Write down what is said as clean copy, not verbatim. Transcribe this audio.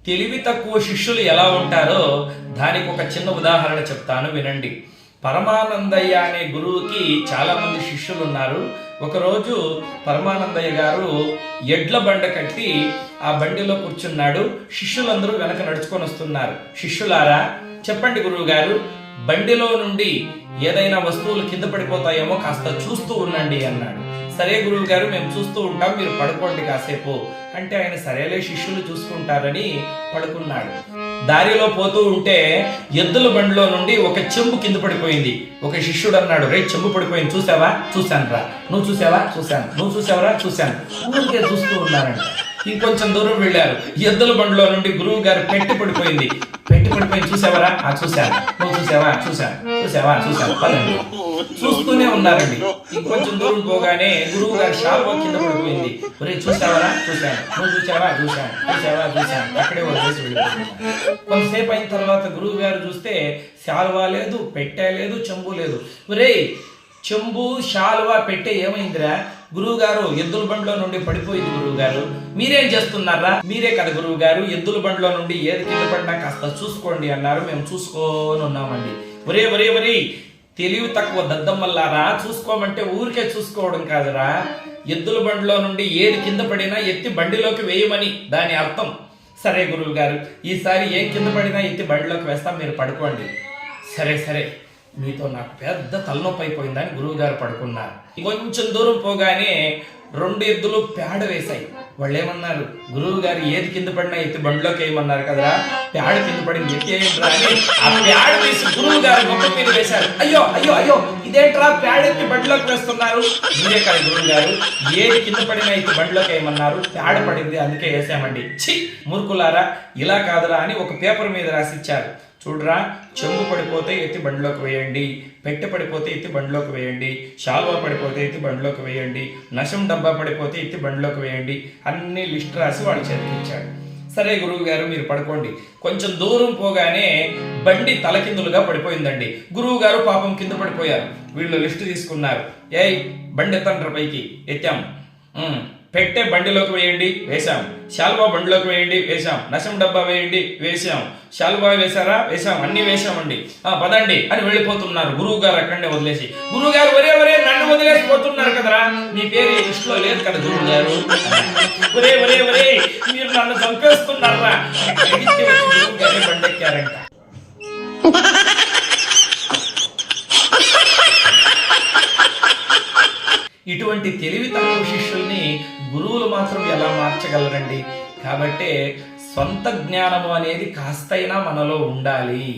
తెలివి తక్కువ శిష్యులు ఎలా ఉంటారో దానికి ఒక చిన్న ఉదాహరణ చెప్తాను, వినండి. పరమానందయ్య అనే గురువుకి చాలా మంది శిష్యులు ఉన్నారు. ఒకరోజు పరమానందయ్య గారు ఎడ్ల బండ కట్టి ఆ బండిలో కూర్చున్నాడు. శిష్యులందరూ వెనక నడుచుకొని వస్తున్నారు. శిష్యులారా, చెప్పండి గురువు గారు, బండిలో నుండి ఏదైనా వస్తువులు కింద పడిపోతాయేమో కాస్త చూస్తూ ఉండండి అన్నాడు. సరే గురువు గారు, మేము చూస్తూ ఉంటాం, మీరు పడుకోండి కాసేపు అంటే ఆయన సరేలే శిష్యులు చూసుకుంటారని పడుకున్నాడు. దారిలో పోతూ ఉంటే ఎద్దుల బండిలో నుండి ఒక చెంబు కింద పడిపోయింది. ఒక శిష్యుడు అన్నాడు, రే చెంబు పడిపోయింది, చూసావా? చూశాను రా. నువ్వు చూసావా? చూశాను. నువ్వు చూసావరా? చూశాను. ఊరికే చూస్తూ ఉన్నారంట. ఇంకొంచెం దూరం వెళ్ళారు. ఎద్దుల బండిలో నుండి గురువు గారు పెట్టి పడిపోయింది. చూసావరా? చూశాను. నువ్వు చూసావా? చూశాను. చూసావా? చూశాను. పదండి. చూస్తూనే ఉన్నారండి. ఇంకొంచెం దూరం పోగానే గురువు గారు శాల్వా కింద పడిపోయింది. ఒరే చూసావరా? చూశాను. నువ్వు చూసావా? చూశాను. చూసావా? చూశాను. అక్కడే వదిలేసి వెళ్ళిపోతున్నారు. కొంతసేపు అయిన తర్వాత గురువు గారు చూస్తే శాల్వా లేదు, పెట్టే లేదు, చెంబు లేదు. ఒరే, చెంబు శాలువా పెట్టే ఏమైందిరా? గురువు గారు ఎద్దుల బండిలో నుండి పడిపోయింది గురువు గారు. మీరేం చేస్తున్నారా? మీరే కదా గురువు గారు ఎద్దుల బండిలో నుండి ఏది కింద పడినా కాస్త చూసుకోండి అన్నారు. మేము చూసుకొని ఉన్నామండి. ఒరే ఒరే ఒరే, తెలివి తక్కువ దద్దమ్మల్లారా, చూసుకోమంటే ఊరికే చూసుకోవడం కాదురా. ఎద్దుల బండిలో నుండి ఏది కింద పడినా ఎత్తి బండిలోకి వేయమని దాని అర్థం. సరే గురువు గారు, ఈసారి ఏం కింద పడినా ఎత్తి బండిలోకి వేస్తాం, మీరు పడుకోండి. సరే సరే, మీతో నాకు పెద్ద తలనొప్పి అయిపోయిందని గురువు గారు పడుకున్నారు. కొంచెం దూరం పోగానే 2 ఎద్దులు పేడ వేశాయి. వాళ్ళు ఏమన్నారు, గురువు గారు ఏది కింద పడినా ఎత్తి బండిలోకి వేయమన్నారు కదా, పేడ కింద పడింది ఎత్తి వేయండిరా అని ఆ పేడ వేసి గురువు గారు మొక్క మీద వేశారు. అయ్యో అయ్యో అయ్యో, ఇదేంట్రా పేడ ఎత్తి బండిలోకి వేస్తున్నారు? మీరే కదా గురువు గారు ఏది కింద పడినా ఎత్తి బండిలోకి వేయమన్నారు, పేడ పడింది అందుకే వేసామండి. ఛీ మూర్ఖులారా, ఇలా కాదురా అని ఒక పేపర్ మీద రాసిచ్చారు. చూడరా, చెంబు పడిపోతే ఎత్తి బండిలోకి వేయండి, పెట్టె పడిపోతే ఎత్తి బండిలోకి వేయండి, శాల్వా పడిపోతే ఎత్తి బండిలోకి వేయండి, నశం డబ్బా పడిపోతే ఎత్తి బండిలోకి వేయండి, అన్ని లిస్ట్ రాసి వాళ్ళు చేతికిచ్చాడు. సరే గురువు గారు, మీరు పడుకోండి. కొంచెం దూరం పోగానే బండి తలకిందులుగా పడిపోయిందండి. గురువు గారు పాపం కింద పడిపోయారు. వీళ్ళు లిస్ట్ తీసుకున్నారు. ఏయ్ బండి ఎత్తండ్ర పైకి. ఎత్తాం. పెట్టే బండిలోకి వేయండి, వేశాం. శాల్వా బండిలోకి వేయండి, వేశాం. నశం డబ్బా వేయండి, వేశాం. శాల్వా వేశారా? వేశాం. అన్ని వేశామండి. పదండి అని వెళ్ళిపోతున్నారు. గురువు గారు అక్కడనే వదిలేసి. గురువు గారు, ఒరే ఒరే, నన్ను వదిలేసిపోతున్నారు కదరా, మీ పేరు ఈ లిస్ట్ లో లేదు కదా గురువు గారు. ఒరే ఒరే ఒరే, మీరు నన్ను చంపేస్తున్నారా? గురువు గారే బండెక్కారంట. ఇటువంటి తెలివి తక్కువ శిష్యుల్ని గురువులు మాత్రం ఎలా మార్చగలరండి? కాబట్టి సొంత జ్ఞానము అనేది కాస్తైనా మనలో ఉండాలి.